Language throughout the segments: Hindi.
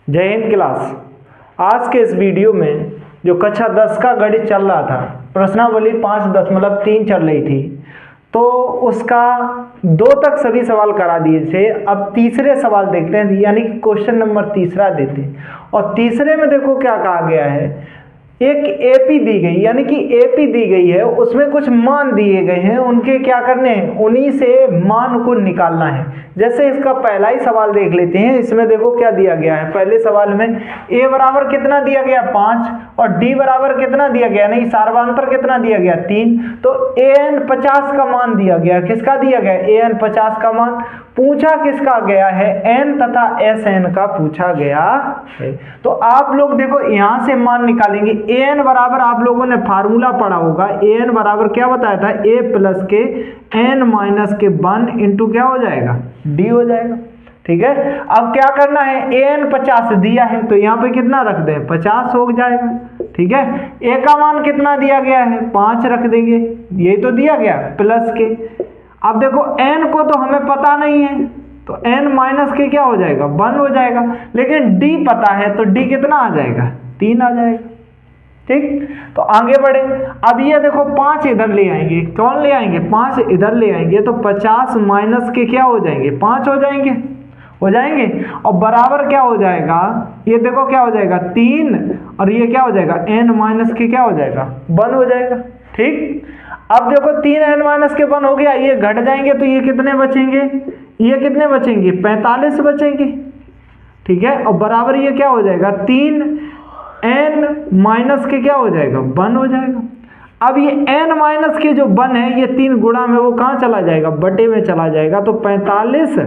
जय हिंद क्लास। आज के इस वीडियो में जो कक्षा 10 का गणित चल रहा था, प्रश्नावली 5.3 चल रही थी, तो उसका 2 तक सभी सवाल करा दिए थे। अब तीसरे सवाल देखते हैं, यानी कि क्वेश्चन नंबर तीसरा देते हैं। और तीसरे में देखो क्या कहा गया है, एक एपी दी गई, यानी कि एपी दी गई है, उसमें कुछ मान दिए गए हैं, उनके क्या करने हैं, उन्हीं से मान को निकालना है। जैसे इसका पहला ही सवाल देख लेते हैं। इसमें देखो क्या दिया गया है। पहले सवाल में a बराबर कितना दिया गया 5 और d बराबर कितना दिया गया, नहीं सार्वधातुक कितना दिया गया 3। तो an 50 का मान दिया गया। किसका दिया गया, an 50 का मान। पूछा किसका गया है, n तथा sn का पूछा गया है। तो आप लोग देखो यहां से मान निकालेंगे। an बराबर आप लोगों ने फार्मूला पढ़ा होगा, an बराबर क्या बताया था, a प्लस के n माइनस के 1 इंटू क्या हो जाएगा, d हो जाएगा। ठीक है, अब क्या करना है, an 50 दिया है तो यहाँ पे कितना रख दें, 50 हो जाएगा। ठीक है, a का मान कितना दिया गया है, 5 रख देंगे, यही तो दिया गया, प्लस के। अब देखो n को तो हमें पता नहीं है, तो n माइनस के क्या हो जाएगा, 1 हो जाएगा। लेकिन d पता है तो d कितना आ जाएगा, 3 आ जाएगा। ठीक, तो आगे बढ़े। अब ये देखो 5 इधर ले आएंगे, कौन ले आएंगे, 5 इधर ले आएंगे, तो 50 माइनस के क्या हो जाएंगे, 5 हो जाएंगे, और बराबर क्या हो जाएगा, ये देखो क्या हो जाएगा 3, और ये क्या हो जाएगा n माइनस के क्या हो जाएगा, 1 हो जाएगा। ठीक, अब देखो 3 n माइनस के 1 हो गया, ये घट जाएंगे तो ये कितने बचेंगे, ये कितने बचेंगे, 45 बचेंगे। ठीक है, और बराबर ये क्या हो जाएगा 3 n माइनस के क्या हो जाएगा, 1 हो जाएगा। अब ये n माइनस के जो 1 है, ये 3 गुणा में वो कहाँ चला जाएगा, बटे में चला जाएगा, तो 45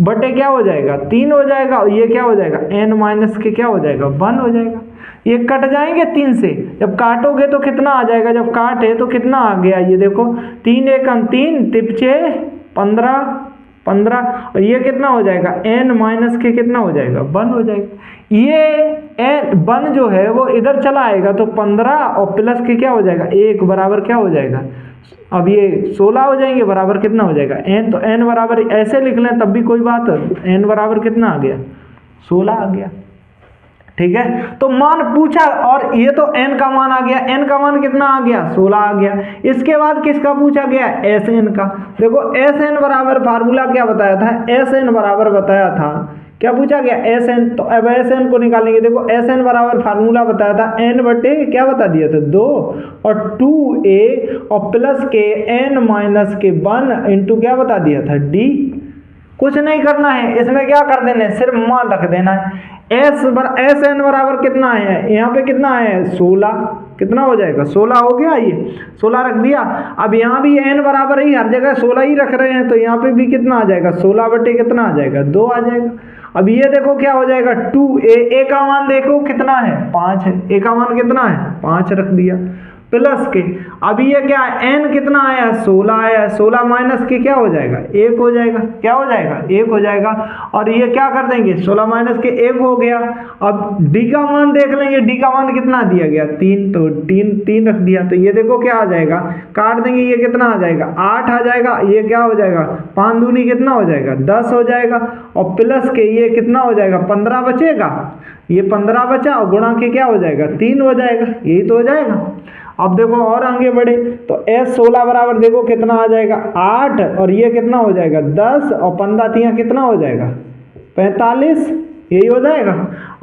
बटे क्या हो जाएगा, 3 हो जाएगा, और ये क्या हो जाएगा, n माइनस के क्या हो जाएगा, 1 हो जाएगा। ये कट जाएंगे 3 से, जब काटोगे तो कितना आ जाएगा, जब काटे तो कितना आ गया, ये देखो 3 एकम 3 तिपचे 15, और ये कितना हो जाएगा, n माइनस के कितना हो जाएगा, 1 हो जाएगा। ये n 1 जो है वो इधर चला आएगा तो 15 और प्लस के क्या हो जाएगा, 1 बराबर क्या हो जाएगा, अब ये 16 हो जाएंगे, बराबर कितना हो जाएगा n। तो n बराबर ऐसे लिख लें तब भी कोई बात, n बराबर कितना आ गया, 16 आ गया। ठीक है, तो मान पूछा और ये तो n का मान आ गया, n का मान कितना आ गया, 16 आ गया। इसके बाद किसका पूछा गया, sn का। देखो sn बराबर फार्मूला क्या बताया था, sn बराबर बताया था, क्या पूछा गया, sn। तो अब sn को निकालेंगे। देखो sn बराबर फार्मूला बताया था n बटे क्या बता दिया था, 2 और 2a और प्लस के n माइनस के 1 इंटू क्या बता दिया था, d। कुछ नहीं करना है, इसमें क्या कर देना है, सिर्फ मान रख देना है। sn बराबर कितना है, यहाँ पे कितना है 16, कितना हो जाएगा 16 हो गया, ये 16 रख दिया। अब यहाँ भी n बराबर ही, हर जगह 16 ही रख रहे हैं, तो यहाँ पे भी कितना आ जाएगा, 16 बटे कितना आ जाएगा, 2 आ जाएगा। अब ये देखो क्या हो जाएगा 2a का मान देखो कितना है, 5 है, a का मान कितना है, 5 रख दिया, प्लस के। अब ये क्या है, n कितना आया, 16 आया, 16 माइनस के क्या हो जाएगा, 1 हो जाएगा, क्या हो जाएगा, 1 हो जाएगा। और ये क्या कर देंगे, 16 माइनस के 1 हो गया। अब d का मान देख लेंगे, d का मान कितना दिया गया, 3, तो 3 रख दिया, तो ये देखो क्या आ जाएगा, काट देंगे, ये कितना आ जाएगा, 8 आ जाएगा, ये क्या हो जाएगा, 5 दूनी कितना हो जाएगा, 10 हो जाएगा, और प्लस के ये कितना हो जाएगा, 15 बचेगा, ये 15 बचा, और गुणा के क्या हो जाएगा, 3 हो जाएगा, यही तो हो जाएगा। अब देखो और आगे बढ़े, तो s16 बराबर देखो कितना आ जाएगा, 8, और ये कितना हो जाएगा 10, और 15 कितना हो जाएगा, 45, यही हो जाएगा।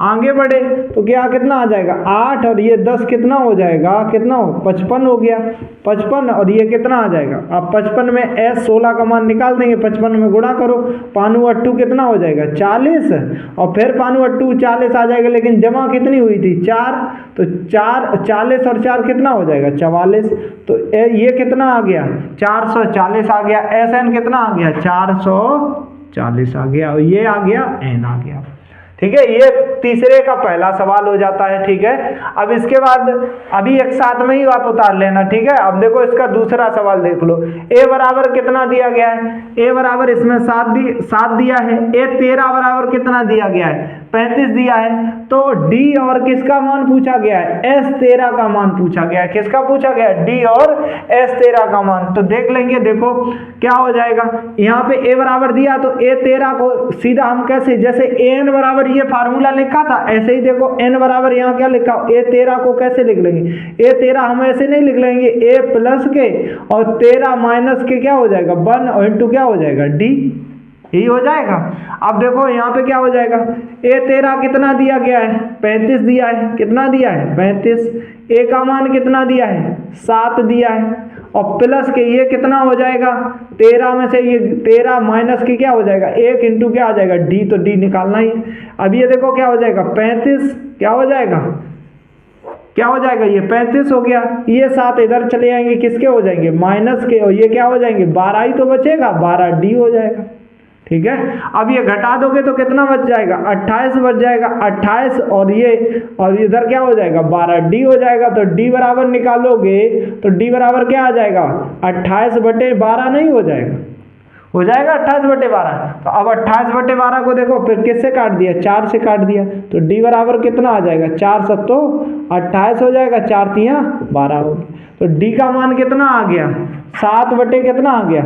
आगे बढ़े तो क्या कितना आ जाएगा, 8 और ये 10 कितना हो जाएगा, कितना हो 55 हो गया, 55, और ये कितना आ जाएगा, अब 55 में s16 का मान निकाल देंगे, 55 में गुणा करो, 5 अट्टू कितना हो जाएगा 40, और फिर 5 अट्टू 40 आ जाएगा, लेकिन जमा कितनी हुई थी 4, तो 4 40 और 4 कितना हो जाएगा 44, तो ये कितना आ गया 440 आ गया। sn कितना आ गया 440 आ गया, और ये आ गया n आ गया। ठीक है, ये तीसरे का पहला सवाल हो जाता है। ठीक है, अब इसके बाद अभी एक साथ में ही आप उतार लेना। ठीक है, अब देखो इसका दूसरा सवाल देख लो। a बराबर कितना दिया गया है, a बराबर इसमें 7 दिया है, a 13 बराबर कितना दिया गया है, 35 दिया है, तो d और किसका मान पूछा गया है, s13 का मान पूछा गया है। किसका पूछा गया है, d और s13 का मान। तो देख लेंगे, देखो क्या हो जाएगा, यहाँ पे a बराबर दिया तो a13 को सीधा हम कैसे, जैसे an बराबर बराबर ये फार्मूला लिखा था, ऐसे ही देखो n बराबर यहाँ क्या लिखा, a13 को कैसे लिख लेंगे, a13 हम ऐसे नहीं लिख लेंगे, a प्लस के और 13 माइनस के क्या हो जाएगा 1 और इंटू क्या हो जाएगा d, यही हो जाएगा। अब देखो यहाँ पे क्या हो जाएगा, a13 कितना दिया गया है 35 दिया है, कितना दिया है 35, a का मान कितना दिया है 7 दिया है, और प्लस के ये कितना हो जाएगा 13 में से ये 13 माइनस के क्या हो जाएगा 1 इंटू क्या आ जाएगा d, तो d निकालना ही। अब ये देखो क्या हो जाएगा 35, क्या हो जाएगा, क्या हो जाएगा ये 35 हो गया, ये 7 इधर चले जाएंगे, किसके हो जाएंगे माइनस के, और ये क्या हो जाएंगे 12 ही तो बचेगा, 12 d हो जाएगा। ठीक है, अब ये घटा दोगे तो कितना बच जाएगा 28 बच जाएगा, 28 और ये और इधर क्या हो जाएगा 12 d हो जाएगा। तो d बराबर निकालोगे तो d बराबर क्या आ जाएगा 28/12 नहीं हो जाएगा, हो जाएगा 28/12। तो अब 28/12 को देखो फिर किससे काट दिया 4 से काट दिया, तो d बराबर कितना आ जाएगा 4 सत्तो 28 हो जाएगा, 4 तियां 12 हो गया। तो d का मान कितना आ गया 7 बटे कितना आ गया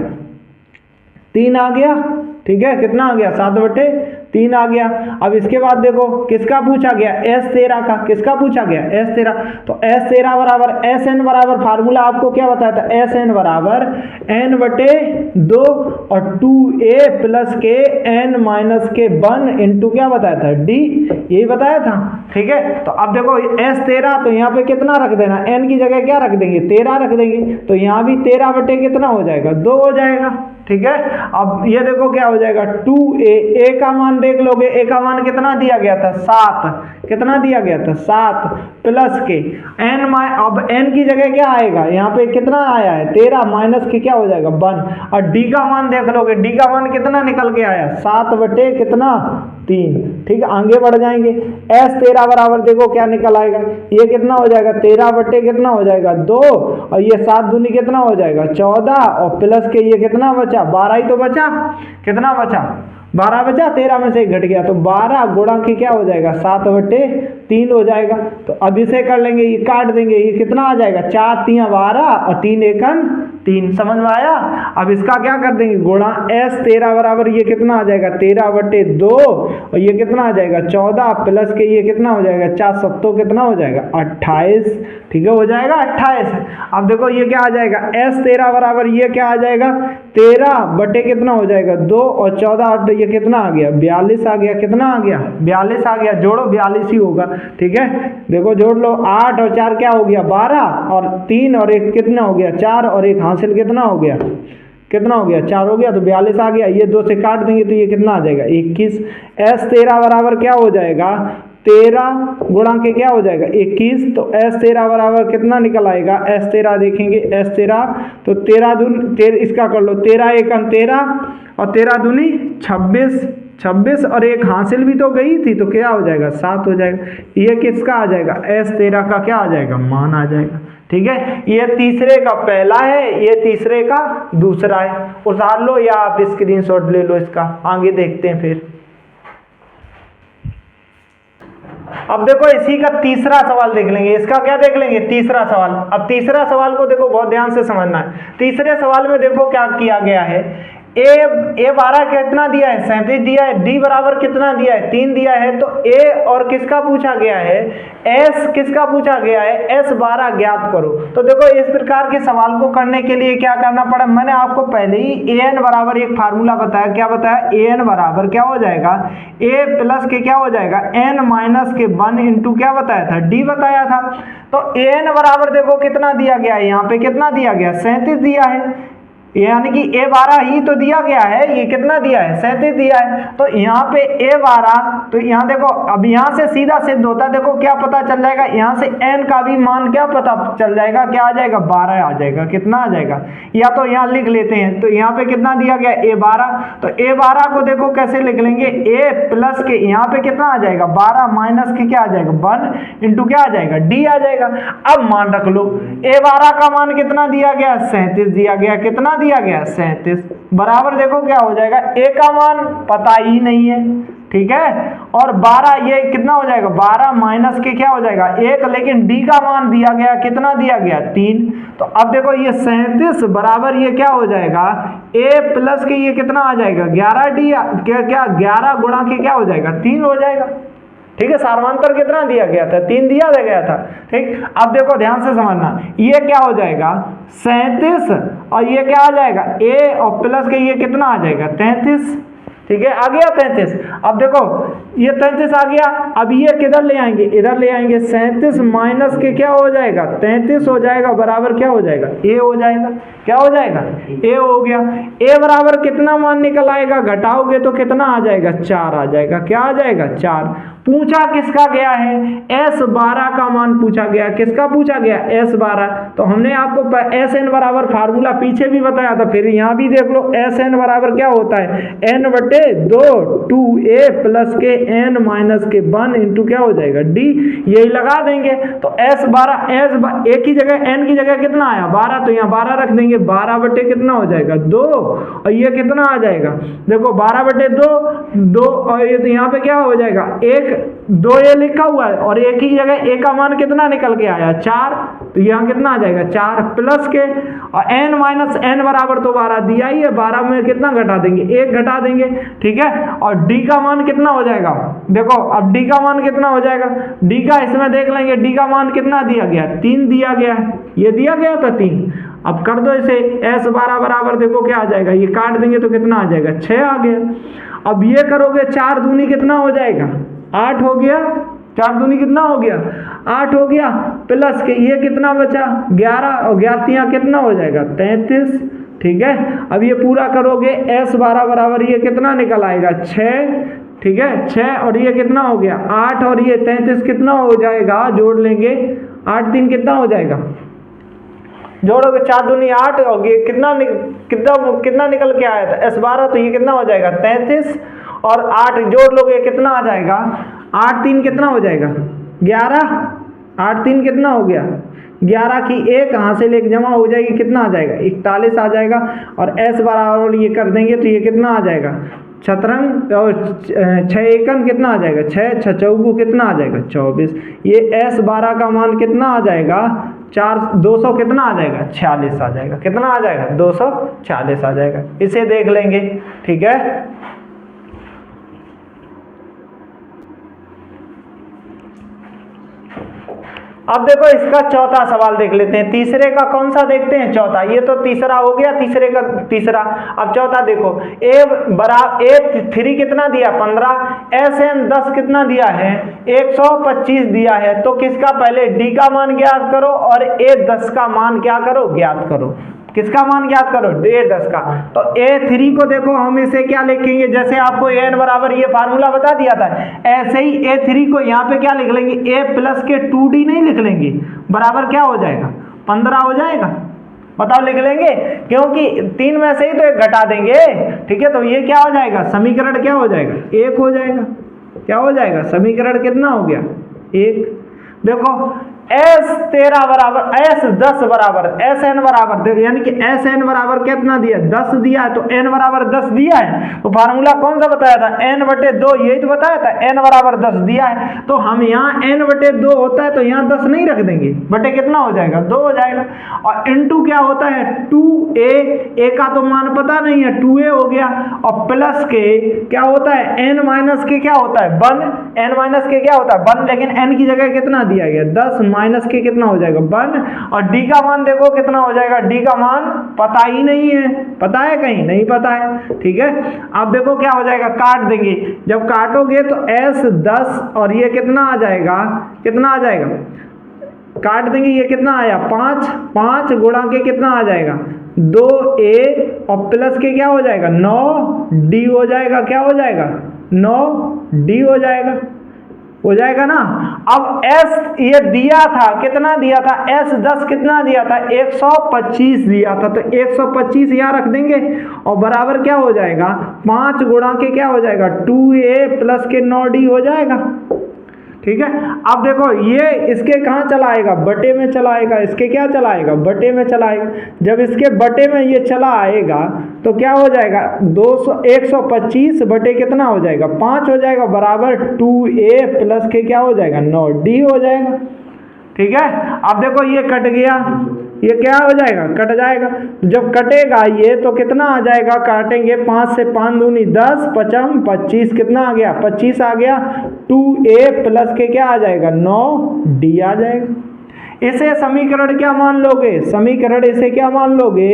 3 आ गया। ठीक है, कितना आ गया 7/3 आ गया। अब इसके बाद देखो किसका पूछा गया S13 का, किसका पूछा गया S13, तो S13 बराबर Sn बराबर फार्मूला आपको क्या बताया था, Sn बराबर n/2 और 2a प्लस के n माइनस के 1 इंटू क्या बताया था d, यही बताया था। ठीक है, तो अब देखो S13 तो यहाँ पे कितना रख देना, n की जगह क्या रख देंगे 13 रख देंगे, तो यहाँ भी 13 बटे कितना हो जाएगा 2 हो जाएगा। ठीक है, अब ये देखो क्या हो जाएगा 2a, a का मान देख लोगे, a का मान कितना दिया गया था 7, कितना दिया गया था 7 प्लस के n अब n की जगह क्या आएगा, यहाँ पे कितना आया है 13 माइनस के क्या हो जाएगा 1, और d का मान देख लोगे, d का मान कितना निकल के आया 7 बटे कितना 3। ठीक है, आगे बढ़ जाएंगे, S13 बराबर देखो क्या निकल आएगा, ये कितना हो जाएगा 13 बटे कितना हो जाएगा 2, और ये 7 दूनी कितना हो जाएगा 14, और प्लस के ये कितना बचा 12 ही तो बचा, कितना बचा 12 बचा, 13 में से घट गया, तो 12 गुणा के क्या हो जाएगा 7/3 हो जाएगा। तो अब इसे कर लेंगे, ये काट देंगे, ये कितना आ जाएगा 4 तियां 12 और 3 एकन 3, समझ में आया। अब इसका क्या कर देंगे गुणा, S13 बराबर ये कितना आ जाएगा 13/2 और ये कितना आ जाएगा 14 प्लस के ये कितना हो जाएगा 4 सत्तो कितना हो जाएगा 28। ठीक है, हो जाएगा 28। अब देखो ये क्या आ जाएगा S13 बराबर ये क्या आ जाएगा 13 बटे कितना हो जाएगा 2 और 14 ये कितना आ गया 42 आ गया, कितना आ गया 42 आ गया, जोड़ो 42 ही होगा। ठीक है, देखो जोड़ लो, 8 और 4 क्या हो गया 12 और 3 और 1 कितना हो गया 4 और 1 हासिल कितना हो गया, कितना हो गया 4 हो गया, तो 42 आ गया। ये 2 से काट देंगे तो ये कितना आ जाएगा 21। S13 बराबर क्या हो जाएगा 13 गुणा के क्या हो जाएगा 21, तो S13 बराबर कितना निकल आएगा, S13 देखेंगे S13 तो 13 इसका कर लो 13 एकम 13 और 13 दूनी 26 और 1 हासिल भी तो गई थी, तो क्या हो जाएगा 7 हो जाएगा। ये किसका आ जाएगा S13 का क्या आ जाएगा मान आ जाएगा। ठीक है, ये तीसरे का पहला है, ये तीसरे का दूसरा है, उतार लो या आप स्क्रीनशॉट ले लो इसका, आगे देखते हैं फिर। अब देखो इसी का तीसरा सवाल देख लेंगे, इसका क्या देख लेंगे तीसरा सवाल। अब तीसरा सवाल को देखो बहुत ध्यान से समझना है। तीसरे सवाल में देखो क्या किया गया है, ए 12 कितना दिया है 37 दिया है, डी बराबर कितना दिया है 3 दिया है, तो ए और किसका पूछा गया है एस किसका पूछा गया है एस 12 ज्ञात करो। तो देखो इस प्रकार के सवाल को करने के लिए क्या करना पड़ा, मैंने आपको पहले ही ए एन बराबर एक फार्मूला बताया, क्या बताया ए एन बराबर क्या हो जाएगा ए प्लस के क्या हो जाएगा एन माइनस के 1 इंटू क्या बताया था डी बताया था। तो ए एन बराबर देखो कितना दिया गया है, यहाँ पे कितना दिया गया 37 दिया है, यानी कि ए 12 ही तो दिया गया है, ये कितना दिया है 37 दिया है। तो यहाँ पे ए 12, तो यहाँ देखो अब यहाँ से सीधा सिद्ध होता है, देखो क्या पता चल जाएगा यहाँ से n का भी मान क्या पता चल जाएगा, क्या आ जाएगा 12 आ जाएगा, कितना आ जाएगा, या तो यहाँ लिख लेते हैं। तो यहाँ पे कितना दिया गया ए 12, तो ए 12 को देखो कैसे लिख लेंगे ए प्लस के यहाँ पे कितना आ जाएगा 12 माइनस के क्या आ जाएगा 1 इंटू क्या आ जाएगा डी आ जाएगा। अब मान रख लो ए 12 का मान कितना दिया गया 37 दिया गया, कितना दिया गया 37 बराबर देखो क्या हो जाएगा ए का मान पता ही नहीं है, ठीक है, और 12 ये कितना हो जाएगा 12 माइनस के क्या हो जाएगा 1, लेकिन डी का मान दिया गया कितना दिया गया 3। तो अब देखो ये 37 बराबर ये क्या हो जाएगा a प्लस के ये कितना आ जाएगा 11d, क्या 11 गुणा के क्या हो जाएगा 3 हो जाएगा। ठीक है, सार्वंतर कितना दिया गया था 3 दिया गया था। ठीक, अब देखो ध्यान से समझना, ये क्या हो जाएगा 37 और ये क्या आ जाएगा a और प्लस के ये कितना आ जाएगा 33। ठीक है, आ गया 33। अब देखो ये 33 आ गया, अब ये किधर ले आएंगे इधर ले आएंगे, 37 माइनस के क्या हो जाएगा 33 हो जाएगा, बराबर क्या हो जाएगा a हो जाएगा, क्या हो जाएगा a हो गया। a बराबर कितना मान निकल आएगा, घटाओगे तो कितना आ जाएगा 4 आ जाएगा, क्या आ जाएगा 4। पूछा किसका गया है S12 का मान पूछा गया, किसका पूछा गया S12। तो हमने आपको Sn बराबर फार्मूला पीछे भी बताया था, फिर यहाँ भी देख लो Sn बराबर क्या होता है n/2 2a प्लस के n माइनस के 1 इंटू क्या हो जाएगा d, यही लगा देंगे। तो S12 एक ही जगह n की जगह कितना आया 12, तो यहाँ 12 रख देंगे, 12 कितना हो जाएगा 2 और ये कितना आ जाएगा देखो 12/2 और ये तो यहाँ पे क्या हो जाएगा 1 2 ये लिखा हुआ है और एक ही जगह a का मान कितना निकल के आया 4, तो यहाँ कितना आ जाएगा 4 प्लस के और n माइनस n बराबर तो 12 दिया ही है, 12 में कितना घटा देंगे 1 घटा देंगे। ठीक है, और d का मान कितना हो जाएगा देखो, अब d का मान कितना हो जाएगा, d का इसमें देख लेंगे, d का मान कितना दिया गया 3 दिया गया है, ये दिया गया था 3। अब कर दो इसे S12 बराबर देखो क्या आ जाएगा, ये काट देंगे तो कितना आ जाएगा 6 आ गया। अब ये करोगे 4 दूनी कितना हो जाएगा 8 हो गया, 4 दूनी कितना हो गया 8 हो गया, प्लस के ये कितना बचा 11 और 11 कितना हो जाएगा 33। ठीक है, अब ये पूरा करोगे S12 बराबर ये कितना निकल आएगा 6। ठीक है, 6 और ये कितना हो गया 8 और ये 33 कितना हो जाएगा, जोड़ लेंगे 8 3 कितना हो जाएगा, जोड़ोगे 4 दूनी 8 और ये कितना निकल के आया था S12, तो ये कितना हो जाएगा 33 और 8 जोड़ लोगे कितना आ जाएगा 8 3 कितना हो जाएगा 11, 8 3 कितना हो गया 11 की 1 यहाँ से लेके जमा हो जाएगी, कितना आ जाएगा 41 आ जाएगा। और S बराबर ये कर देंगे तो ये कितना आ जाएगा शतरंग और 6 एकन कितना आ जाएगा 6 6 चौगु कितना आ जाएगा 24। ये S12 का मान कितना आ जाएगा 200 कितना आ जाएगा 46 आ जाएगा, कितना आ जाएगा 246 आ जाएगा, इसे देख लेंगे। ठीक है, अब देखो इसका चौथा सवाल देख लेते हैं, तीसरे का कौन सा देखते हैं चौथा, ये तो तीसरा हो गया तीसरे का तीसरा। अब चौथा देखो A3 कितना दिया 15, Sn 10 कितना दिया है 125 दिया है, तो किसका पहले D का मान ज्ञात करो और A10 का मान क्या करो ज्ञात करो, किसका मान ज्ञात करो A10 का। तो A3 को देखो हम इसे क्या लिखेंगे, जैसे आपको n बराबर ये फार्मूला बता दिया था, ऐसे ही A3 को यहाँ पे क्या लिख लेंगे a प्लस के 2d नहीं लिख लेंगे, बराबर क्या हो जाएगा 15 हो जाएगा, बताओ लिख लेंगे, क्योंकि 3 में से ही तो 1 घटा देंगे। ठीक है, तो ये क्या हो जाएगा समीकरण क्या हो जाएगा 1 हो जाएगा, क्या हो जाएगा समीकरण कितना हो गया 1। देखो S13 बराबर S10 बराबर Sn बराबर यानी कि Sn बराबर कितना दिया 10 दिया है, तो n बराबर 10 दिया है, तो फार्मूला कौन सा बताया था n/2, यही तो बताया था n बराबर 10 दिया है, तो हम यहाँ n/2 होता है तो यहाँ 10 नहीं रख देंगे, बटे कितना हो जाएगा 2 हो जाएगा। और इनटू क्या होता है 2a का तो मान पता नहीं है 2a हो गया, और प्लस के क्या होता है n माइनस के क्या होता है 1, n माइनस के क्या होता है 1, लेकिन n की जगह कितना दिया गया 10 माइनस के कितना हो जाएगा 1, और d का मान देखो कितना हो जाएगा, d का मान पता ही नहीं है, पता है कहीं नहीं पता है। ठीक है, अब देखो क्या हो जाएगा काट देंगे, जब काटोगे तो S10 और ये कितना आ जाएगा काट देंगे, ये कितना आया 5 गुणा के कितना आ जाएगा 2a और प्लस के क्या हो जाएगा 9d हो जाएगा, क्या हो जाएगा 9d हो जाएगा ना। अब S ये दिया था कितना दिया था S10 कितना दिया था 125 दिया था, तो 125 यहाँ रख देंगे और बराबर क्या हो जाएगा 5 गुणा के क्या हो जाएगा 2a प्लस के 9d हो जाएगा। ठीक है। अब देखो ये इसके कहाँ चला आएगा, बटे में चला आएगा, इसके क्या चला आएगा, बटे में चला आएगा। जब इसके बटे में ये चला आएगा तो क्या हो जाएगा, 125 बटे कितना हो जाएगा, 5 हो जाएगा, बराबर 2a प्लस के क्या हो जाएगा, 9d हो जाएगा। ठीक है। अब देखो ये कट गया, ये क्या हो जाएगा, कट जाएगा। जब कटेगा ये तो कितना आ जाएगा, काटेंगे 5 से 5 दूनी 10, 5 25, कितना आ गया, 25 आ गया। 2a प्लस के क्या आ जाएगा, 9d आ जाएगा। इसे समीकरण क्या मान लोगे, समीकरण इसे क्या मान लोगे,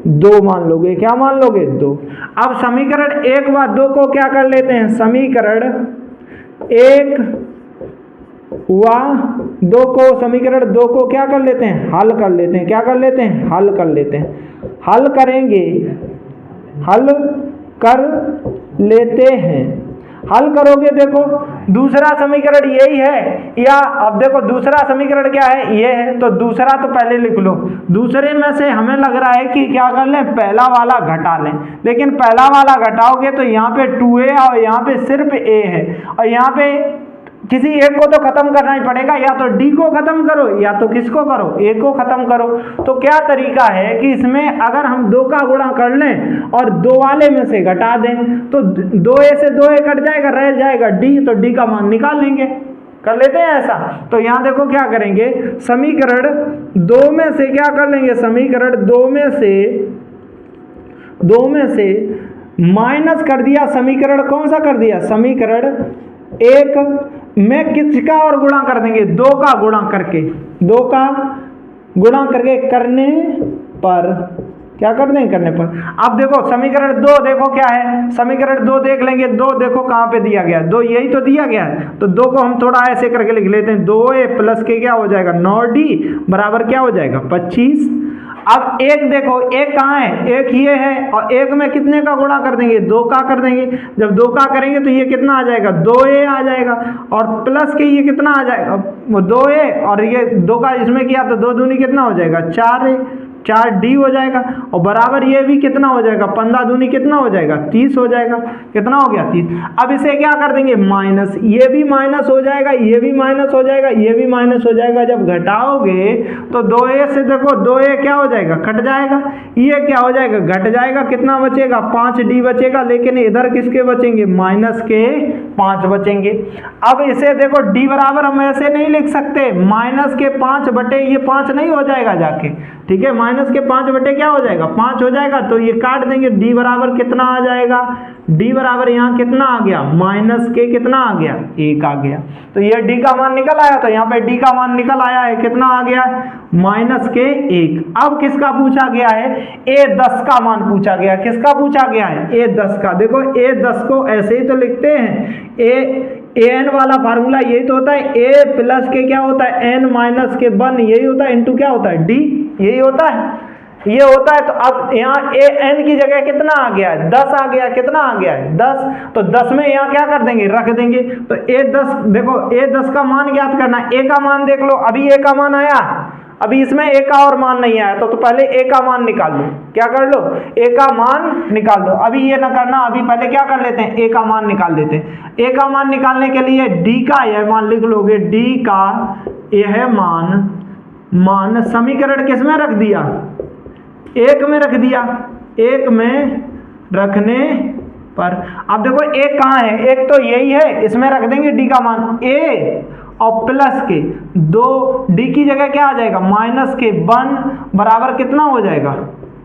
2 मान लोगे। क्या मान लोगे, 2। अब समीकरण 1 व 2 को क्या कर लेते हैं, समीकरण 1 व 2 को, समीकरण 2 को क्या कर लेते हैं, हल कर लेते हैं। क्या कर लेते हैं, हल कर लेते हैं। हल करेंगे, हल कर लेते हैं। हल करोगे, देखो दूसरा समीकरण यही है, या अब देखो दूसरा समीकरण क्या है, ये है, तो दूसरा तो पहले लिख लो। दूसरे में से हमें लग रहा है कि क्या कर लें, पहला वाला घटा लें, लेकिन पहला वाला घटाओगे तो यहाँ पे 2a और यहाँ पे सिर्फ a है, और यहाँ पे किसी एक को तो खत्म करना ही पड़ेगा, या तो d को खत्म करो या तो किसको करो, a को खत्म करो। तो क्या तरीका है कि इसमें अगर हम 2 का गुणा कर लें और 2 वाले में से घटा दें तो 2a से 2a कट जाएगा, रह जाएगा d, तो d का मान निकाल लेंगे। कर लेते हैं ऐसा। तो यहाँ देखो क्या करेंगे, समीकरण 2 में से क्या कर लेंगे, समीकरण 2 में से माइनस कर दिया, समीकरण कौन सा कर दिया, समीकरण 1 में किसका और गुणा कर देंगे, 2 का गुणा करके, 2 का गुणा करके करने पर, क्या कर देंगे, करने पर। अब देखो समीकरण 2 देखो क्या है, समीकरण 2 देख लेंगे, 2 देखो कहाँ पे दिया गया है, 2 यही तो दिया गया है, तो 2 को हम थोड़ा ऐसे करके लिख लेते हैं, 2a प्लस के क्या हो जाएगा, 9d बराबर क्या हो जाएगा, 25। अब 1 देखो, 1 कहाँ है, 1 ये है, और 1 में कितने का गुणा कर देंगे, 2 का कर देंगे। जब 2 का करेंगे तो ये कितना आ जाएगा, 2a आ जाएगा, और प्लस के ये कितना आ जाएगा, 2a, और ये 2 का इसमें किया तो 2 दूनी कितना हो जाएगा, 4a, 4d हो जाएगा, और बराबर ये भी कितना हो जाएगा, 15 दूनी कितना हो जाएगा, 30 हो जाएगा। कितना हो गया, 30। अब इसे क्या कर देंगे, माइनस, ये भी माइनस हो जाएगा, ये भी माइनस हो जाएगा, ये भी माइनस हो जाएगा। जब घटाओगे तो 2a से देखो 2a क्या हो जाएगा, कट जाएगा, ये क्या हो जाएगा, घट जाएगा, कितना बचेगा, 5d बचेगा, लेकिन इधर किसके बचेंगे, माइनस के 5 बचेंगे। अब इसे देखो d बराबर हम ऐसे नहीं लिख सकते, माइनस के 5 बटे ये 5 नहीं हो जाएगा जाके, ठीक है, माइनस के 5 बटे क्या हो जाएगा, 5 हो जाएगा, तो ये काट देंगे, d बराबर कितना आ जाएगा, d बराबर यहाँ कितना आ गया, माइनस के कितना आ गया, 1 आ गया। तो ये d का मान निकल आया, तो यहाँ पे d का मान निकल आया है, कितना आ गया, माइनस के 1। अब किसका पूछा गया है, a10 का मान पूछा गया। किसका पूछा गया है, a10 का। देखो a10 को ऐसे ही तो लिखते हैं, an वाला फार्मूला यही तो होता है, a प्लस के क्या होता है, n माइनस के 1, यही होता है, इंटू क्या होता है, d, यही होता है, ये होता है। तो अब यहाँ an की जगह कितना आ गया है, 10 आ गया, कितना आ गया है, 10, तो 10 में यहाँ क्या कर देंगे, रख देंगे। तो a10 देखो, a10 का मान ज्ञात करना है, a का मान देख लो, अभी a का मान आया, अभी इसमें a का और मान नहीं आया, तो पहले a का मान निकाल लो। क्या कर लो, a का मान निकाल लो। अभी ये ना करना, अभी पहले क्या कर लेते हैं, a का मान निकाल लेते हैं। a का मान निकालने के लिए d का यह मान लिख लोगे, d का यह मान समीकरण किस में रख दिया, 1 में रख दिया, 1 में रखने पर। अब देखो 1 कहाँ है, 1 तो यही है, इसमें रख देंगे d का मान, a और प्लस के 2, d की जगह क्या आ जाएगा, माइनस के 1 बराबर कितना हो जाएगा,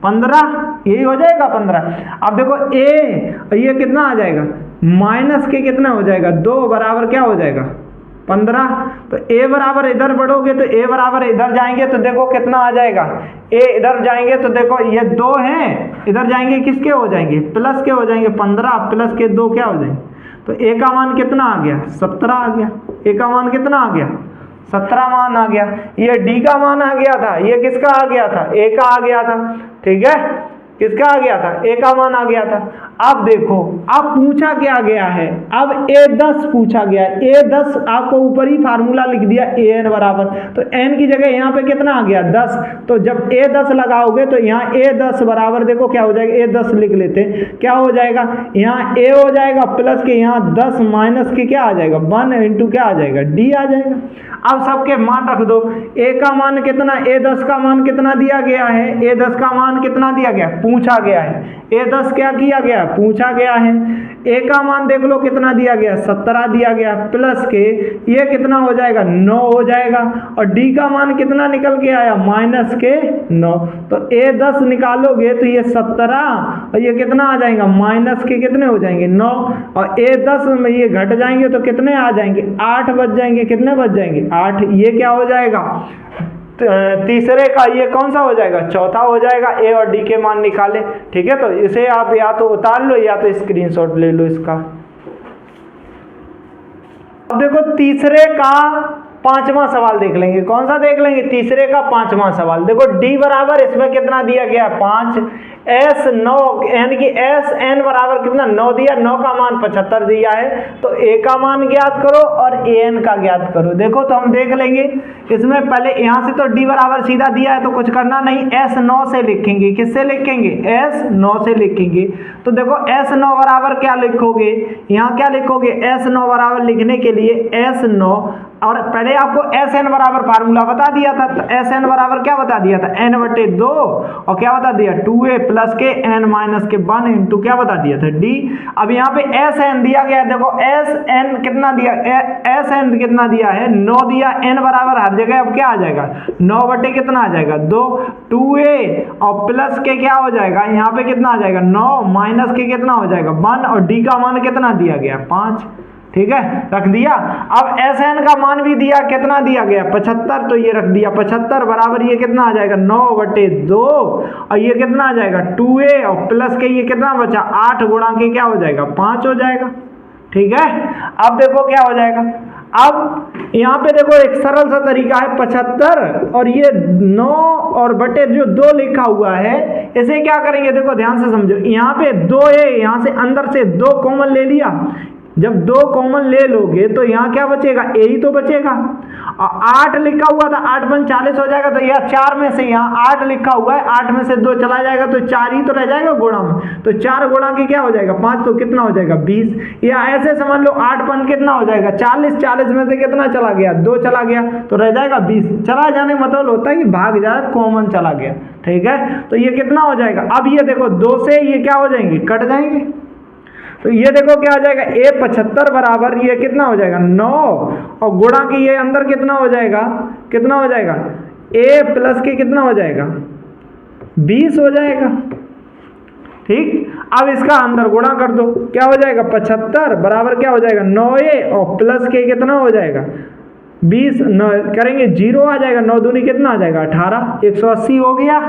15, यही हो जाएगा 15। अब देखो a, ये कितना आ जाएगा, माइनस के कितना हो जाएगा, 2 बराबर क्या हो जाएगा, 15। तो a बराबर इधर बढ़ोगे तो a बराबर इधर जाएंगे तो देखो कितना आ जाएगा, a इधर जाएंगे तो देखो ये 2 हैं, इधर जाएंगे किसके हो जाएंगे, प्लस के हो जाएंगे, 15 प्लस के 2 क्या हो जाएंगे, तो a का मान कितना आ गया, 17 आ गया। a का मान कितना आ गया, 17 मान आ गया। ये d का मान आ गया था, ये किसका आ गया था, a का आ गया था, ठीक है, किसका आ गया था, a का मान आ गया था। अब देखो, अब पूछा क्या गया है, अब A10 पूछा गया है। A10 आपको ऊपर ही फार्मूला लिख दिया an बराबर, तो n की जगह यहाँ पे कितना आ गया 10, तो जब A10 लगाओगे तो यहाँ A10 बराबर देखो क्या हो जाएगा, A10 लिख लेते हैं, क्या हो जाएगा यहाँ A हो जाएगा प्लस के यहाँ 10 माइनस के क्या आ जाएगा 1 इंटू क्या आ जाएगा D आ जाएगा। अब सबके मान रख दो, A का मान कितना, A10 का मान कितना दिया गया है, A10 का मान कितना दिया गया, पूछा गया है। A10 क्या किया गया, पूछा गया है। A का मान देख लो कितना दिया गया, 17 दिया गया, प्लस के ये कितना हो जाएगा 9 हो जाएगा, और D का मान कितना निकल के आया माइनस के 9, तो A10 निकालोगे तो ये 17 और ये कितना आ जाएगा माइनस के कितने हो जाएंगे 9, और A10 में ये घट जाएंगे तो कितने आ जाएंगे 8 बच जाएंगे, कितने बच जाएंगे 8, ये क्या हो जाएगा तीसरे का ये कौन सा हो जाएगा, चौथा हो जाएगा। A और D के मान निकाले, ठीक है, तो इसे आप या तो उतार लो या तो स्क्रीनशॉट ले लो इसका। अब देखो तीसरे का पांचवा सवाल देख लेंगे, कौन सा देख लेंगे, तीसरे का पांचवा सवाल। देखो D बराबर इसमें कितना दिया गया 5, S 9 यानी कि S n बराबर कितना 9 दिया, 9 का मान 75 दिया है, तो A का मान ज्ञात करो और AN का ज्ञात करो। देखो तो हम देख लेंगे इसमें पहले यहाँ से तो D बराबर सीधा दिया है तो कुछ करना नहीं, S 9 से लिखेंगे, किससे लिखेंगे S 9 से लिखेंगे। तो देखो S 9 बराबर क्या लिखोगे, यहाँ क्या लिखोगे, S 9 बराबर लिखने के लिए S 9, और पहले आपको SN बराबर फार्मूला बता दिया था, तो SN बराबर क्या बता दिया था n/2 और क्या बता दिया 2a प्लस के n माइनस के 1 इंटू क्या बता दिया था D। अब यहाँ पे SN दिया गया, देखो SN कितना दिया, SN कितना दिया है 9 दिया, n बराबर हर जगह अब क्या आ जाएगा 9 कितना आ जाएगा 2, 2a और प्लस के क्या हो जाएगा यहाँ पे कितना आ जाएगा 9 माइनस के कितना हो जाएगा 1, और D का मान कितना दिया गया 5, ठीक है रख दिया। अब SN का मान भी दिया, कितना दिया गया 75, तो ये रख दिया 75 बराबर ये कितना आ जाएगा 9/2 और ये कितना आ जाएगा 2a और प्लस के ये कितना बचा 8 गुणा के क्या हो जाएगा 5 हो जाएगा, ठीक है। अब देखो क्या हो जाएगा, अब यहाँ पे देखो एक सरल सा तरीका है 75 और ये 9 और बटे जो 2 लिखा हुआ है, इसे क्या करेंगे देखो ध्यान से समझो, यहाँ पे 2a यहाँ से अंदर से 2 कॉमन ले लिया, जब 2 कॉमन ले लोगे तो यहाँ क्या बचेगा a ही तो बचेगा, और 8 लिखा हुआ था 8 × 40 हो जाएगा, तो यह 4 में से यहाँ 8 लिखा हुआ है, 8 में से 2 चला जाएगा तो 4 ही तो रह जाएगा गुणा में, तो 4 गुणा के क्या हो जाएगा 5, तो कितना हो जाएगा 20, या ऐसे समझ लो 8 × कितना हो जाएगा 40, 40 में से कितना चला गया 2 चला गया तो रह जाएगा 20, चला जाने का मतलब होता है कि भाग जाए कॉमन चला गया, ठीक है। तो ये कितना हो जाएगा, अब ये देखो 2 से ये क्या हो जाएंगे कट जाएंगे, तो ये देखो क्या हो जाएगा a 75 बराबर ये कितना हो जाएगा 9 और गुणा की ये अंदर कितना हो जाएगा a प्लस के कितना हो जाएगा 20 हो जाएगा, ठीक। अब इसका अंदर गुणा कर दो, क्या हो जाएगा 75 बराबर क्या हो जाएगा 9a और प्लस के कितना हो जाएगा 20 करेंगे 0 आ जाएगा, 9 दूनी कितना आ जाएगा 18, 180 हो गया।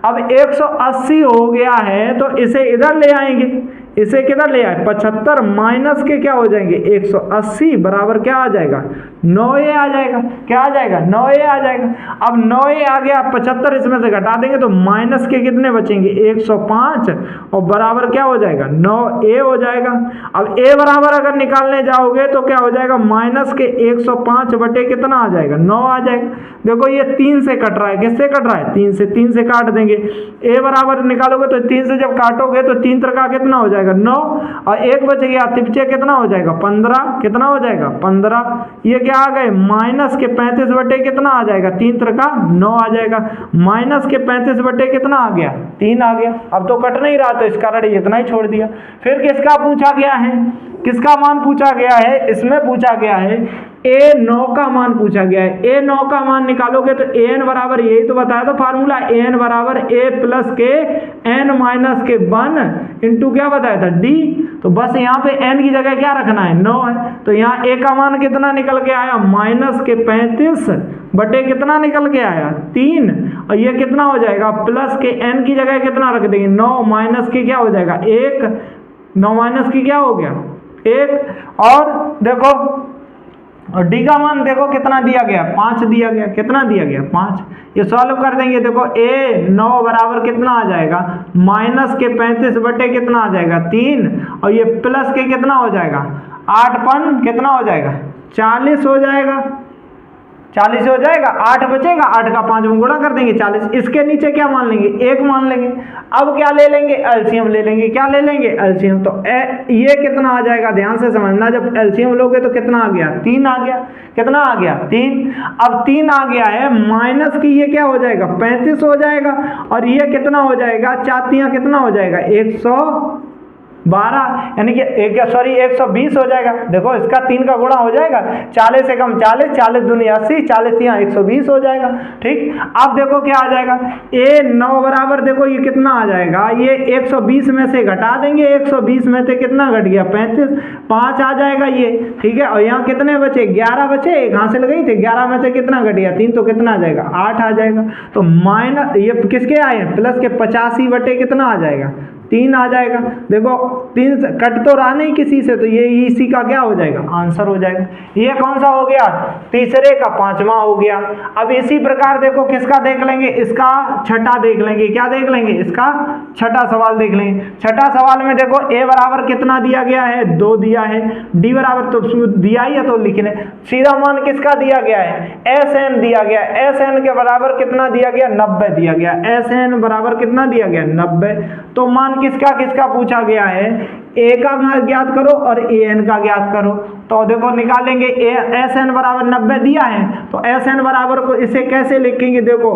अब 180 हो गया है तो इसे इधर ले आएंगे, इसे किधर ले आए 75 माइनस के क्या हो जाएंगे 180 बराबर क्या आ जाएगा 9a आ जाएगा, क्या आ जाएगा 9a आ जाएगा। अब 9a आ गया, 75 इसमें से घटा देंगे तो माइनस के कितने बचेंगे 105 और बराबर क्या हो जाएगा 9a हो जाएगा। अब a बराबर अगर निकालने जाओगे तो क्या हो जाएगा माइनस के 105 बटे कितना आ जाएगा 9 आ जाएगा। देखो ये 3 से कट रहा है, किससे कट रहा है 3 से, 3 से काट देंगे, a बराबर निकालोगे तो 3 से जब काटोगे तो 3 का कितना हो जाएगा 9 और 1 बच गया, तिपचे कितना हो जाएगा 15, कितना हो जाएगा 15, ये क्या आ गए माइनस के 35 बटे कितना आ जाएगा 3 का 9 आ जाएगा, माइनस के 35 बटे कितना आ गया 3 आ गया। अब तो कट नहीं रहा तो इस कारण इतना ही छोड़ दिया। फिर किसका पूछा गया है, किसका मान पूछा गया है, इसमें पूछा गया है a9 का मान पूछा गया है। a9 का मान निकालोगे तो an बराबर यही तो बताया था फार्मूला, an बराबर a प्लस के n माइनस के 1 इंटू क्या बताया था d, तो बस यहाँ पे n की जगह क्या रखना है 9 है, तो यहाँ a का मान कितना निकल के आया माइनस के 35 बटे कितना निकल के आया 3 और ये कितना हो जाएगा प्लस के n की जगह कितना रख देंगे 9 माइनस की क्या हो जाएगा 1, 9 माइनस की क्या हो गया 1, और देखो और d का मान देखो कितना दिया गया 5 दिया गया, कितना दिया गया 5, ये सॉल्व कर देंगे। देखो a 9 बराबर कितना आ जाएगा माइनस के 35 बटे कितना आ जाएगा 3, और ये प्लस के कितना हो जाएगा 8 पन कितना हो जाएगा 40 हो जाएगा, 40 हो जाएगा, 8 बचेगा, 8 का 5 में गुणा कर देंगे 40। इसके नीचे क्या मान लेंगे 1 मान लेंगे। अब क्या ले लेंगे एलसीएम ले लेंगे, क्या ले लेंगे एलसीएम। तो ये कितना आ जाएगा ध्यान से समझना, जब एलसीएम लोगे तो कितना आ गया 3 आ गया, कितना आ गया 3। अब 3 आ गया है, माइनस की ये क्या हो जाएगा 35 हो जाएगा, और ये कितना हो जाएगा 4 कितना हो जाएगा 112, यानी कि 120 हो जाएगा। देखो इसका 3 का गुणा हो जाएगा, 40 से कम 40, 40 दूनी 80, 40 यहाँ 120 हो जाएगा। ठीक, अब देखो क्या आ जाएगा A9 बराबर, देखो ये कितना आ जाएगा, ये 120 में से घटा देंगे, 120 में से कितना घट गया 35, 5 आ जाएगा ये। ठीक है, और यहाँ कितने बचे 11 बचे, एक हासिल गई थी, 11 में से कितना घट गया 3, तो कितना आ जाएगा 8 आ जाएगा। तो माइनस ये किसके आए हैं प्लस के 85 बटे कितना आ जाएगा 3 आ जाएगा। देखो 3 कट तो रहा नहीं किसी से, तो ये इसी का क्या हो जाएगा आंसर हो जाएगा। ये कौन सा हो गया तीसरे का 5वां हो गया। अब इसी प्रकार देखो किसका देख लेंगे, इसका छठा देख लेंगे। क्या देख लेंगे, इसका छठा सवाल देख लेंगे। छठा सवाल में देखो a बराबर कितना दिया गया है 2 दिया है, d बराबर तो दिया ही है तो लिख लें। सीधा मान किसका दिया गया है SN दिया गया, SN के बराबर कितना दिया गया 90 दिया गया, SN बराबर कितना दिया गया 90। तो मान किसका किसका पूछा गया है, ए का ज्ञात करो और एन का ज्ञात करो। तो देखो निकालेंगे एस एन बराबर 90 दिया है, तो एस एन बराबर को इसे कैसे लिखेंगे, देखो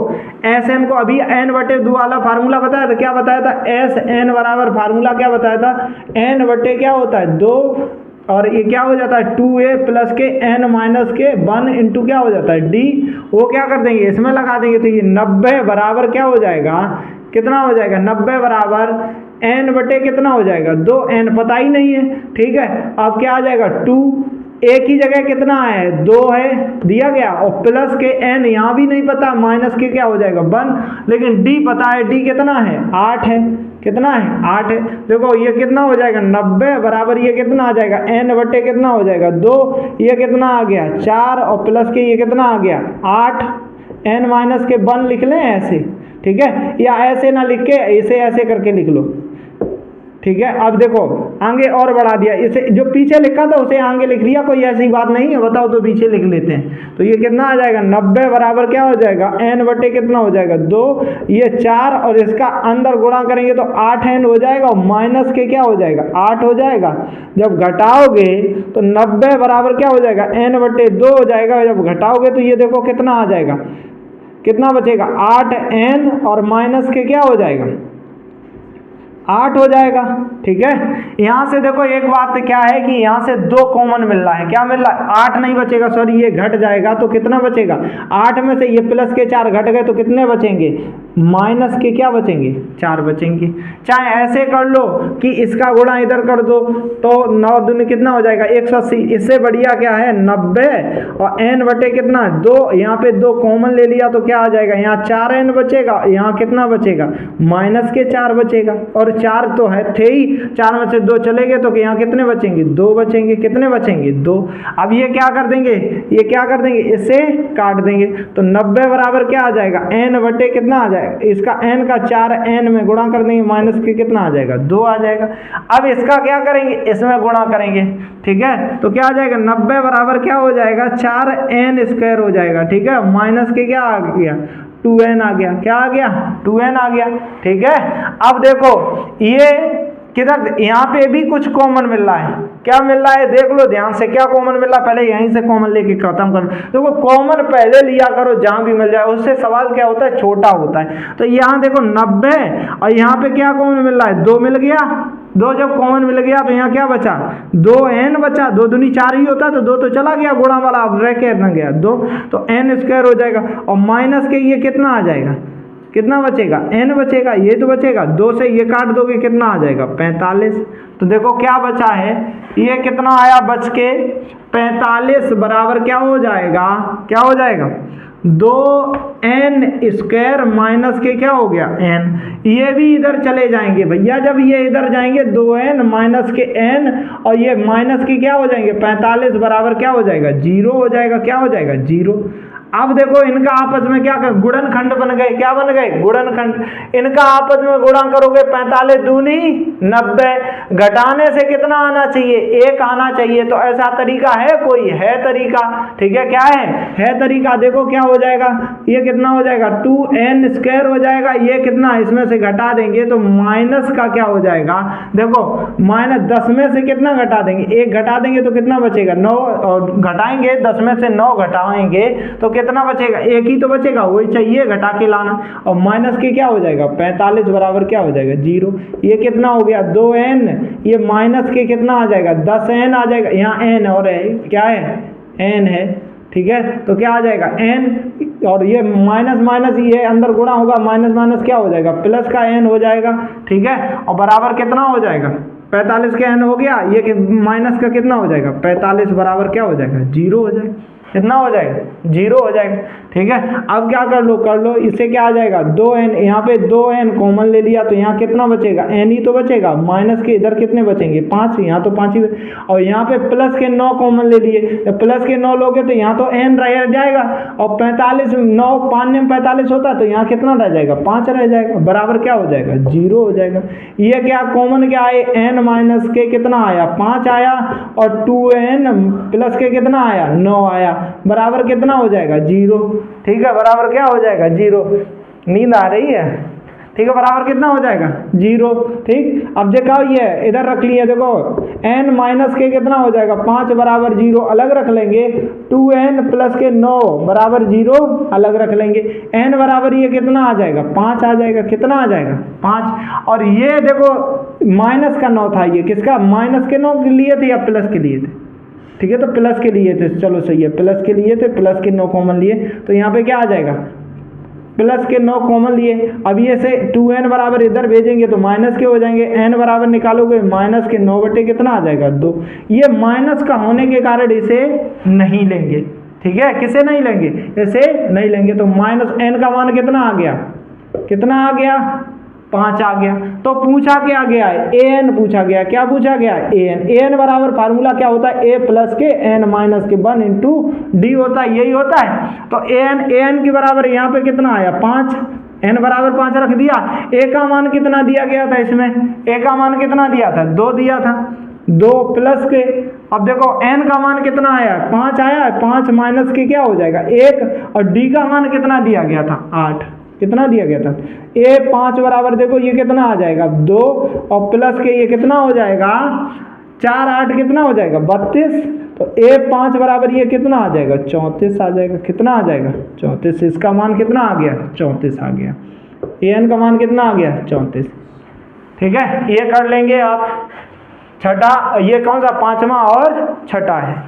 एस एन को अभी एन बटे 2 वाला फार्मूला बताया था, क्या बताया था एस एन बराबर फार्मूला क्या बताया था एन बटे क्या होता है 2, और ये क्या हो जाता है 2a प्लस के n माइनस के 1 इंटू क्या हो जाता है d। वो क्या कर देंगे इसमें लगा देंगे, तो ये 90 बराबर क्या हो जाएगा कितना हो जाएगा 90 बराबर n बटे कितना हो जाएगा 2, n पता ही नहीं है। ठीक है, अब क्या आ जाएगा 2, a की जगह कितना है 2 है दिया गया, और प्लस के n यहाँ भी नहीं पता, माइनस के क्या हो जाएगा 1, लेकिन d पता है, d कितना है 8 है, कितना है 8 है। देखो ये कितना हो जाएगा 90 बराबर ये कितना आ जाएगा n बटे कितना हो जाएगा 2, ये कितना आ गया 4, और प्लस के ये कितना आ गया 8, n माइनस के 1 लिख लें ऐसे। ठीक है, या ऐसे ना लिख के इसे ऐसे करके लिख लो। ठीक है, अब देखो आगे और बढ़ा दिया, इसे जो पीछे लिखा था उसे आगे लिख लिया, कोई ऐसी बात नहीं है, बताओ तो पीछे लिख लेते हैं। तो ये कितना आ जाएगा 90 बराबर क्या हो जाएगा n बटे कितना हो जाएगा 2, ये 4, और इसका अंदर गुणा करेंगे तो 8n हो जाएगा, और माइनस के क्या हो जाएगा 8 हो जाएगा। जब घटाओगे तो 90 बराबर क्या हो जाएगा n बटे 2 हो जाएगा, जब घटाओगे तो ये देखो कितना आ जाएगा, कितना बचेगा 8n, और माइनस के क्या हो जाएगा 8 हो जाएगा। ठीक है, यहाँ से देखो एक बात क्या है कि यहाँ से 2 कॉमन मिल रहा है, क्या मिल रहा है 8 नहीं बचेगा, सॉरी ये घट जाएगा, तो कितना बचेगा 8 में से ये प्लस के 4 घट गए तो कितने बचेंगे माइनस के क्या बचेंगे 4 बचेंगे। चाहे ऐसे कर लो कि इसका गुणा इधर कर दो, तो 9 दूनी कितना हो जाएगा 180, इससे बढ़िया क्या है 90, और n बटे कितना 2, यहाँ पे 2 कॉमन ले लिया तो क्या आ जाएगा यहाँ 4n बचेगा, यहाँ कितना बचेगा माइनस के 4 बचेगा, और 4 तो है थे ही, 4 में से 2 चले गए तो यहाँ कितने बचेंगे 2 बचेंगे, कितने बचेंगे 2। अब ये क्या कर देंगे, ये क्या कर देंगे इससे काट देंगे, तो 90 बराबर क्या आ जाएगा n बटे कितना आ जाएगा, इसका n का 4n में गुणा कर देंगे, माइनस के कितना आ जाएगा 2 आ जाएगा। अब इसका क्या करेंगे इसमें गुणा करेंगे। ठीक है, तो क्या आ जाएगा 90 बराबर क्या हो जाएगा 4n स्क्वायर हो जाएगा। ठीक है, माइनस के क्या आ गया 2n आ गया, क्या आ गया 2n आ गया। ठीक है, अब देखो ये किधर यहाँ पे भी कुछ कॉमन मिल रहा है, क्या मिल रहा है देख लो ध्यान से, क्या कॉमन मिल रहा है, पहले यहीं से कॉमन लेके खत्म करो। देखो कॉमन पहले लिया करो जहां भी मिल जाए, उससे सवाल क्या होता है छोटा होता है। तो यहाँ देखो 90, और यहाँ पे क्या कॉमन मिल रहा है 2 मिल गया, 2 जब कॉमन मिल गया तो यहाँ क्या बचा 2n बचा, 2 दूनी 4 ही होता है, तो 2 तो चला गया गुणा वाला, अब रह के गया 2, तो n स्क्वायर हो जाएगा, और माइनस के ये कितना आ जाएगा, कितना बचेगा n बचेगा, ये तो बचेगा 2 से ये काट दोगे कितना आ जाएगा 45। तो देखो क्या बचा है, ये कितना आया बच के 45 बराबर क्या हो जाएगा, क्या हो जाएगा 2n स्क्वायर माइनस के क्या हो गया n, ये भी इधर चले जाएंगे भैया, जब ये इधर जाएंगे 2n माइनस के n, और ये माइनस के क्या हो जाएंगे 45 बराबर क्या हो जाएगा 0 हो जाएगा, क्या हो जाएगा 0। अब देखो इनका आपस में क्या कर गुणनखंड बन गए, क्या बन गए गुणनखंड। इनका आपस में गुणा करोगे 45 दूनी 90, घटाने से कितना आना चाहिए 1 आना चाहिए। तो ऐसा तरीका है कोई, है तरीका, ठीक है, क्या है तरीका। देखो क्या हो जाएगा, ये कितना हो जाएगा 2n² हो जाएगा, ये कितना इसमें से घटा देंगे तो माइनस का क्या हो जाएगा, देखो -10 में से कितना घटा देंगे 1 घटा देंगे तो कितना बचेगा 9, और घटाएंगे 10 में से 9 घटाएंगे तो कितना बचेगा 1 ही तो बचेगा, वही चाहिए घटा के लाना। और माइनस के क्या हो जाएगा 45 बराबर क्या हो जाएगा 0। ये कितना हो गया 2n, ये माइनस के कितना आ जाएगा 10n आ जाएगा, यहाँ n और है क्या है n है, ठीक है, तो क्या आ जाएगा n, और ये माइनस माइनस ये अंदर गुणा होगा, माइनस माइनस क्या हो जाएगा प्लस का n हो जाएगा, ठीक है, और बराबर कितना हो जाएगा 45 का n हो गया, ये माइनस का कितना हो जाएगा 45 बराबर क्या हो जाएगा 0 हो जाएगा, कितना हो जाएगा 0 हो जाएगा, ठीक है। अब क्या कर लो इससे क्या आ जाएगा 2n, यहाँ पे 2n कॉमन ले लिया तो यहाँ कितना बचेगा n ही तो बचेगा, माइनस के इधर कितने बचेंगे 5, यहाँ तो 5 ही, और यहाँ पे प्लस के 9 कॉमन ले लिए, तो प्लस के 9 लोगे तो यहाँ तो n रह जाएगा, और 45 9 5 में 45 होता तो यहाँ कितना रह जाएगा 5 रह जाएगा, बराबर क्या हो जाएगा 0 हो जाएगा। ये क्या कॉमन क्या आए n माइनस के कितना आया 5 आया, और 2n प्लस के कितना आया 9 आया, बराबर कितना हो जाएगा 0, ठीक है, बराबर क्या हो जाएगा 0। नींद आ रही है, ठीक है, बराबर कितना हो जाएगा 0, ठीक। अब देखो ये इधर रख लिए, देखो n माइनस के कितना हो जाएगा 5 बराबर 0 अलग रख लेंगे, 2n प्लस के 9 बराबर 0 अलग रख लेंगे, n बराबर ये कितना आ जाएगा 5 आ जाएगा, कितना आ जाएगा 5, और ये देखो माइनस का 9 था, ये किसका माइनस के 9 के लिए थे या प्लस के लिए थे, ठीक है, तो प्लस के लिए थे, चलो सही है, प्लस के लिए थे, प्लस के 9 कॉमन लिए तो यहाँ पे क्या आ जाएगा प्लस के 9 कॉमन लिए। अब ये से 2n बराबर इधर भेजेंगे तो माइनस के हो जाएंगे, n बराबर निकालोगे माइनस के 9 बटे कितना आ जाएगा 2। ये माइनस का होने के कारण इसे नहीं लेंगे, ठीक है, किसे नहीं लेंगे इसे नहीं लेंगे, तो माइनस n का मान कितना आ गया, कितना आ गया 5 आ गया। तो पूछा क्या गया है an पूछा गया, क्या पूछा गया an बराबर फार्मूला क्या होता है a प्लस के n माइनस के 1 इंटू डी होता है, यही होता है। तो an के बराबर यहाँ पे कितना आया 5, n बराबर 5 रख दिया, a का मान कितना दिया गया था इसमें, a का मान कितना दिया था 2 दिया था, 2 प्लस के, अब देखो n का मान कितना आया 5 आया, 5 माइनस के क्या हो जाएगा 1, और d का मान कितना दिया गया था 8, कितना दिया गया था a 5 बराबर देखो ये कितना आ जाएगा 2, और प्लस के ये कितना हो जाएगा 4 8 कितना हो जाएगा 32, तो a 5 बराबर ये कितना आ जाएगा 34 आ जाएगा, कितना आ जाएगा 34, इसका मान कितना आ गया 34 आ गया, an का मान कितना आ गया 34, ठीक है। ये कर लेंगे आप छठा, ये कौन सा 5वां और छठा है।